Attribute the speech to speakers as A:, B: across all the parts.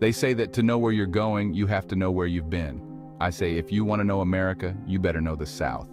A: They say that to know where you're going, you have to know where you've been. I say if you want to know America, you better know the South.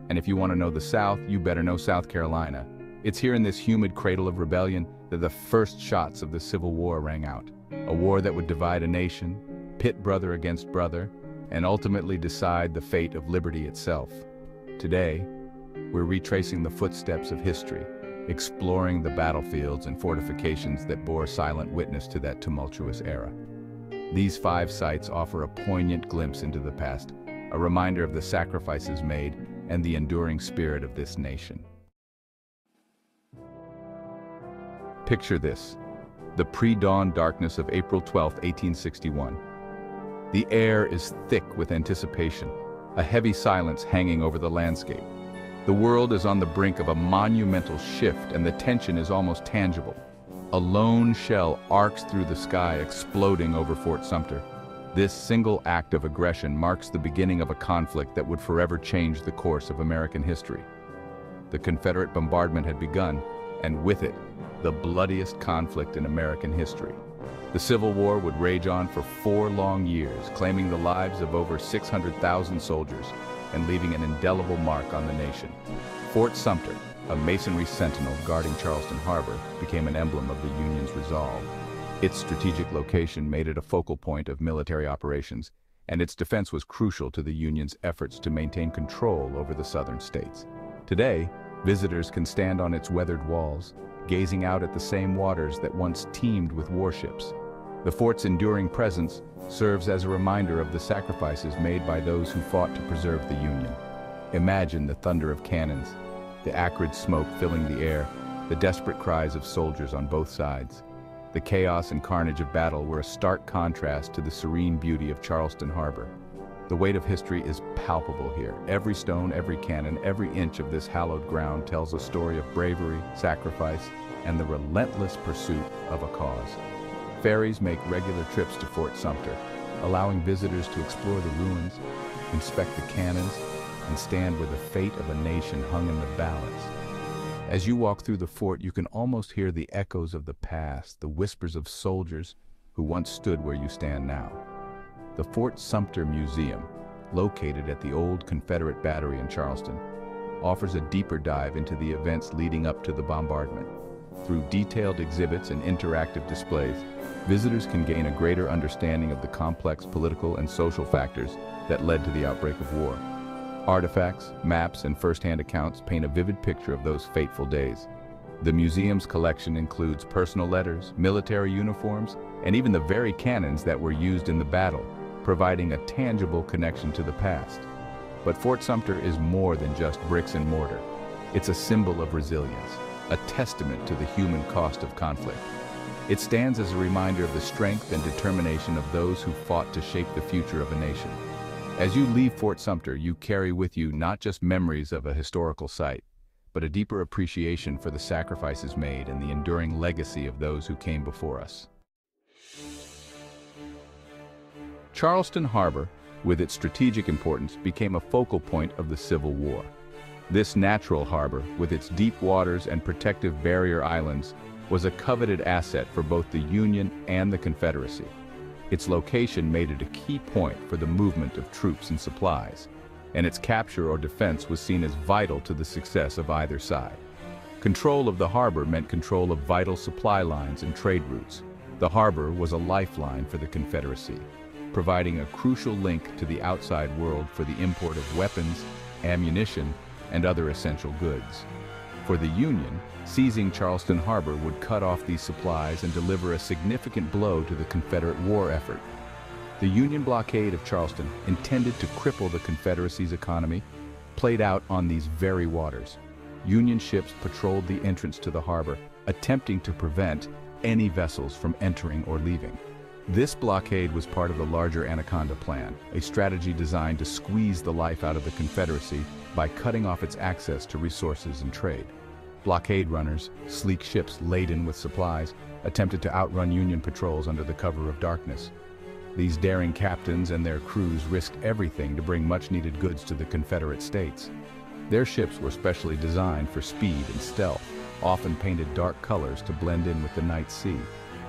A: And if you want to know the South, you better know South Carolina. It's here in this humid cradle of rebellion that the first shots of the Civil War rang out. A war that would divide a nation, pit brother against brother, and ultimately decide the fate of liberty itself. Today, we're retracing the footsteps of history, exploring the battlefields and fortifications that bore silent witness to that tumultuous era. These 5 sites offer a poignant glimpse into the past, a reminder of the sacrifices made and the enduring spirit of this nation. Picture this, the pre-dawn darkness of April 12, 1861. The air is thick with anticipation, a heavy silence hanging over the landscape. The world is on the brink of a monumental shift and the tension is almost tangible. A lone shell arcs through the sky, exploding over Fort Sumter. This single act of aggression marks the beginning of a conflict that would forever change the course of American history. The Confederate bombardment had begun, and with it, the bloodiest conflict in American history. The Civil War would rage on for 4 long years, claiming the lives of over 600,000 soldiers and leaving an indelible mark on the nation. Fort Sumter, a masonry sentinel guarding Charleston Harbor, became an emblem of the Union's resolve. Its strategic location made it a focal point of military operations, and its defense was crucial to the Union's efforts to maintain control over the southern states. Today, visitors can stand on its weathered walls, gazing out at the same waters that once teemed with warships. The fort's enduring presence serves as a reminder of the sacrifices made by those who fought to preserve the Union. Imagine the thunder of cannons, the acrid smoke filling the air, the desperate cries of soldiers on both sides. The chaos and carnage of battle were a stark contrast to the serene beauty of Charleston Harbor. The weight of history is palpable here. Every stone, every cannon, every inch of this hallowed ground tells a story of bravery, sacrifice, and the relentless pursuit of a cause. Ferries make regular trips to Fort Sumter, allowing visitors to explore the ruins, inspect the cannons, and stand where the fate of a nation hung in the balance. As you walk through the fort, you can almost hear the echoes of the past, the whispers of soldiers who once stood where you stand now. The Fort Sumter Museum, located at the old Confederate battery in Charleston, offers a deeper dive into the events leading up to the bombardment. Through detailed exhibits and interactive displays, visitors can gain a greater understanding of the complex political and social factors that led to the outbreak of war. Artifacts, maps, and first-hand accounts paint a vivid picture of those fateful days. The museum's collection includes personal letters, military uniforms, and even the very cannons that were used in the battle, providing a tangible connection to the past. But Fort Sumter is more than just bricks and mortar. It's a symbol of resilience, a testament to the human cost of conflict. It stands as a reminder of the strength and determination of those who fought to shape the future of a nation. As you leave Fort Sumter, you carry with you not just memories of a historical site, but a deeper appreciation for the sacrifices made and the enduring legacy of those who came before us. Charleston Harbor, with its strategic importance, became a focal point of the Civil War. This natural harbor, with its deep waters and protective barrier islands, was a coveted asset for both the Union and the Confederacy. Its location made it a key point for the movement of troops and supplies, and its capture or defense was seen as vital to the success of either side. Control of the harbor meant control of vital supply lines and trade routes. The harbor was a lifeline for the Confederacy, providing a crucial link to the outside world for the import of weapons, ammunition, and other essential goods. For the Union, seizing Charleston Harbor would cut off these supplies and deliver a significant blow to the Confederate war effort. The Union blockade of Charleston, intended to cripple the Confederacy's economy, played out on these very waters. Union ships patrolled the entrance to the harbor, attempting to prevent any vessels from entering or leaving. This blockade was part of the larger Anaconda Plan, a strategy designed to squeeze the life out of the Confederacy by cutting off its access to resources and trade. Blockade runners, sleek ships laden with supplies, attempted to outrun Union patrols under the cover of darkness. These daring captains and their crews risked everything to bring much-needed goods to the Confederate states. Their ships were specially designed for speed and stealth, often painted dark colors to blend in with the night sea.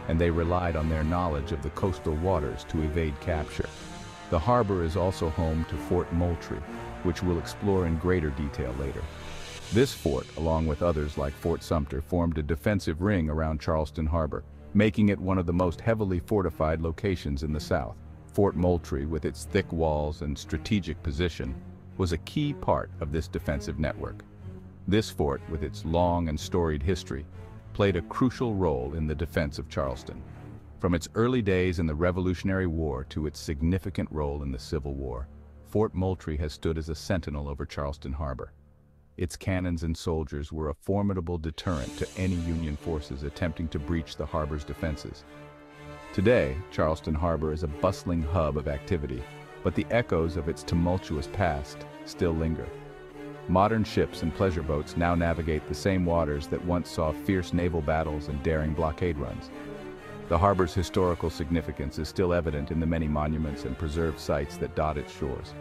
A: and they relied on their knowledge of the coastal waters to evade capture. The harbor is also home to Fort Moultrie, which we'll explore in greater detail later. This fort, along with others like Fort Sumter, formed a defensive ring around Charleston Harbor, making it one of the most heavily fortified locations in the South. Fort Moultrie, with its thick walls and strategic position, was a key part of this defensive network. This fort, with its long and storied history, played a crucial role in the defense of Charleston. From its early days in the Revolutionary War to its significant role in the Civil War, Fort Moultrie has stood as a sentinel over Charleston Harbor. Its cannons and soldiers were a formidable deterrent to any Union forces attempting to breach the harbor's defenses. Today, Charleston Harbor is a bustling hub of activity, but the echoes of its tumultuous past still linger. Modern ships and pleasure boats now navigate the same waters that once saw fierce naval battles and daring blockade runs. The harbor's historical significance is still evident in the many monuments and preserved sites that dot its shores.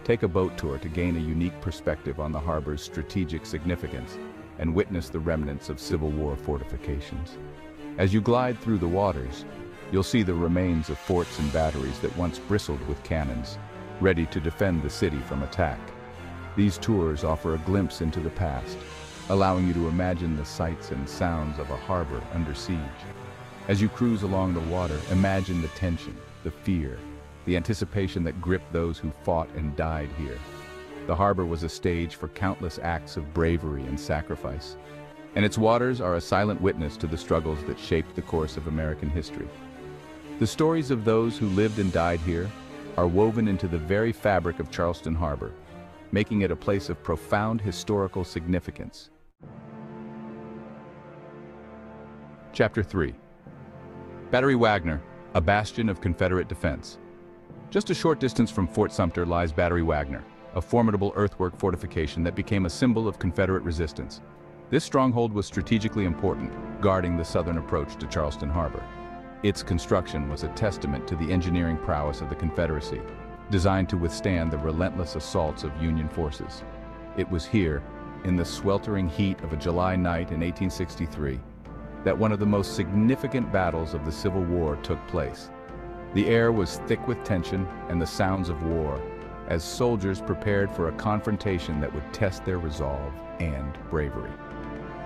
A: Take a boat tour to gain a unique perspective on the harbor's strategic significance and witness the remnants of Civil War fortifications. As you glide through the waters, you'll see the remains of forts and batteries that once bristled with cannons, ready to defend the city from attack. These tours offer a glimpse into the past, allowing you to imagine the sights and sounds of a harbor under siege. As you cruise along the water, imagine the tension, the fear, the anticipation that gripped those who fought and died here. The harbor was a stage for countless acts of bravery and sacrifice, and its waters are a silent witness to the struggles that shaped the course of American history. The stories of those who lived and died here are woven into the very fabric of Charleston Harbor, making it a place of profound historical significance. Chapter 3. Battery Wagner, a bastion of Confederate defense. Just a short distance from Fort Sumter lies Battery Wagner, a formidable earthwork fortification that became a symbol of Confederate resistance. This stronghold was strategically important, guarding the southern approach to Charleston Harbor. Its construction was a testament to the engineering prowess of the Confederacy, designed to withstand the relentless assaults of Union forces. It was here, in the sweltering heat of a July night in 1863, that one of the most significant battles of the Civil War took place. The air was thick with tension and the sounds of war, as soldiers prepared for a confrontation that would test their resolve and bravery.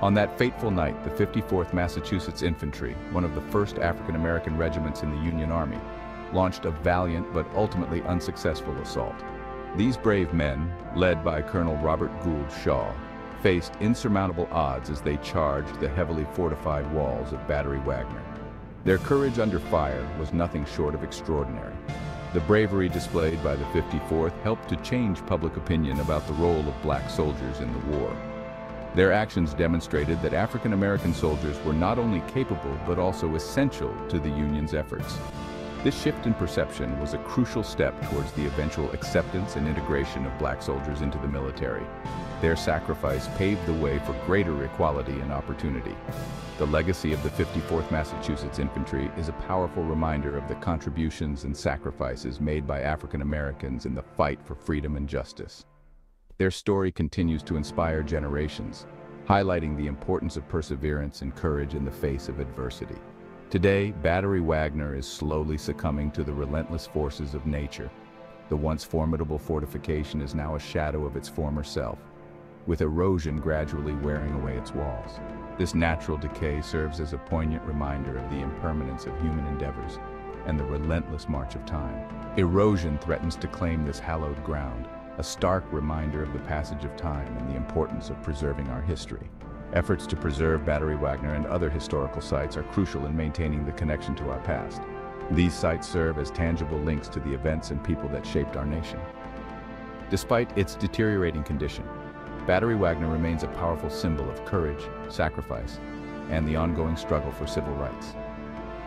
A: On that fateful night, the 54th Massachusetts Infantry, one of the first African-American regiments in the Union Army, launched a valiant but ultimately unsuccessful assault. These brave men, led by Colonel Robert Gould Shaw, faced insurmountable odds as they charged the heavily fortified walls of Battery Wagner. Their courage under fire was nothing short of extraordinary. The bravery displayed by the 54th helped to change public opinion about the role of black soldiers in the war. Their actions demonstrated that African-American soldiers were not only capable but also essential to the Union's efforts. This shift in perception was a crucial step towards the eventual acceptance and integration of black soldiers into the military. Their sacrifice paved the way for greater equality and opportunity. The legacy of the 54th Massachusetts Infantry is a powerful reminder of the contributions and sacrifices made by African Americans in the fight for freedom and justice. Their story continues to inspire generations, highlighting the importance of perseverance and courage in the face of adversity. Today, Battery Wagner is slowly succumbing to the relentless forces of nature. The once formidable fortification is now a shadow of its former self, with erosion gradually wearing away its walls. This natural decay serves as a poignant reminder of the impermanence of human endeavors and the relentless march of time. Erosion threatens to claim this hallowed ground, a stark reminder of the passage of time and the importance of preserving our history. Efforts to preserve Battery Wagner and other historical sites are crucial in maintaining the connection to our past. These sites serve as tangible links to the events and people that shaped our nation. Despite its deteriorating condition, Battery Wagner remains a powerful symbol of courage, sacrifice, and the ongoing struggle for civil rights.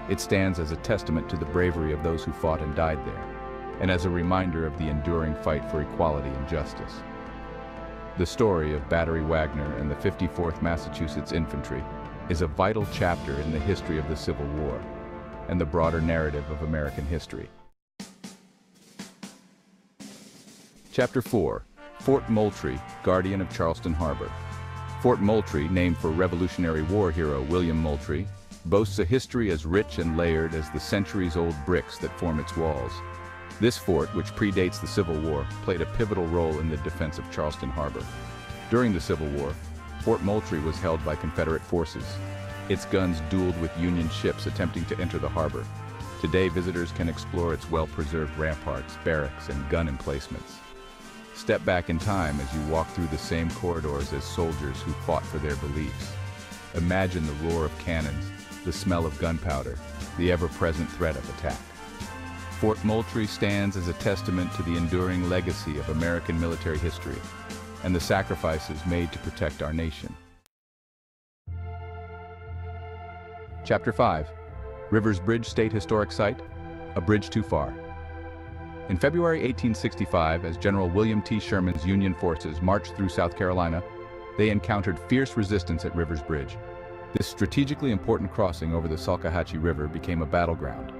A: It stands as a testament to the bravery of those who fought and died there, and as a reminder of the enduring fight for equality and justice. The story of Battery Wagner and the 54th Massachusetts Infantry is a vital chapter in the history of the Civil War and the broader narrative of American history. Chapter 4. Fort Moultrie, Guardian of Charleston Harbor. Fort Moultrie, named for Revolutionary War hero William Moultrie, boasts a history as rich and layered as the centuries-old bricks that form its walls. This fort, which predates the Civil War, played a pivotal role in the defense of Charleston Harbor. During the Civil War, Fort Moultrie was held by Confederate forces. Its guns dueled with Union ships attempting to enter the harbor. Today, visitors can explore its well-preserved ramparts, barracks, and gun emplacements. Step back in time as you walk through the same corridors as soldiers who fought for their beliefs. Imagine the roar of cannons, the smell of gunpowder, the ever-present threat of attack. Fort Moultrie stands as a testament to the enduring legacy of American military history and the sacrifices made to protect our nation. Chapter 5. Rivers Bridge State Historic Site, A Bridge Too Far. In February 1865, as General William T. Sherman's Union forces marched through South Carolina, they encountered fierce resistance at Rivers Bridge. This strategically important crossing over the Salkehatchie River became a battleground.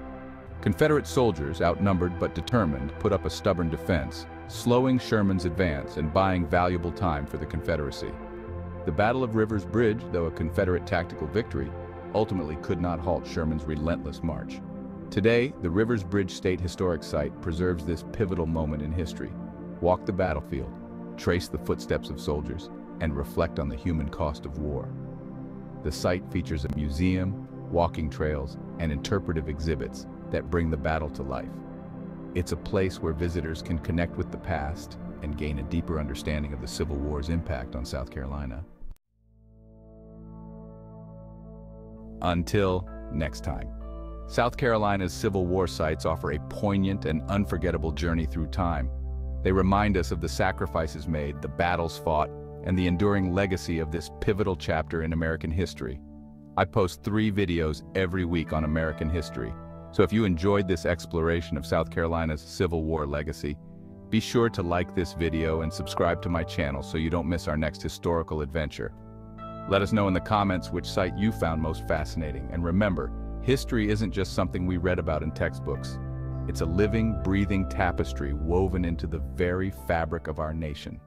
A: Confederate soldiers, outnumbered but determined, put up a stubborn defense, slowing Sherman's advance and buying valuable time for the Confederacy. The Battle of Rivers Bridge, though a Confederate tactical victory, ultimately could not halt Sherman's relentless march. Today, the Rivers Bridge State Historic Site preserves this pivotal moment in history. Walk the battlefield, trace the footsteps of soldiers, and reflect on the human cost of war. The site features a museum, walking trails, and interpretive exhibits that bring the battle to life. It's a place where visitors can connect with the past and gain a deeper understanding of the Civil War's impact on South Carolina. Until next time. South Carolina's Civil War sites offer a poignant and unforgettable journey through time. They remind us of the sacrifices made, the battles fought, and the enduring legacy of this pivotal chapter in American history. I post 3 videos every week on American history, so if you enjoyed this exploration of South Carolina's Civil War legacy, be sure to like this video and subscribe to my channel so you don't miss our next historical adventure. Let us know in the comments which site you found most fascinating, and remember, history isn't just something we read about in textbooks. It's a living, breathing tapestry woven into the very fabric of our nation.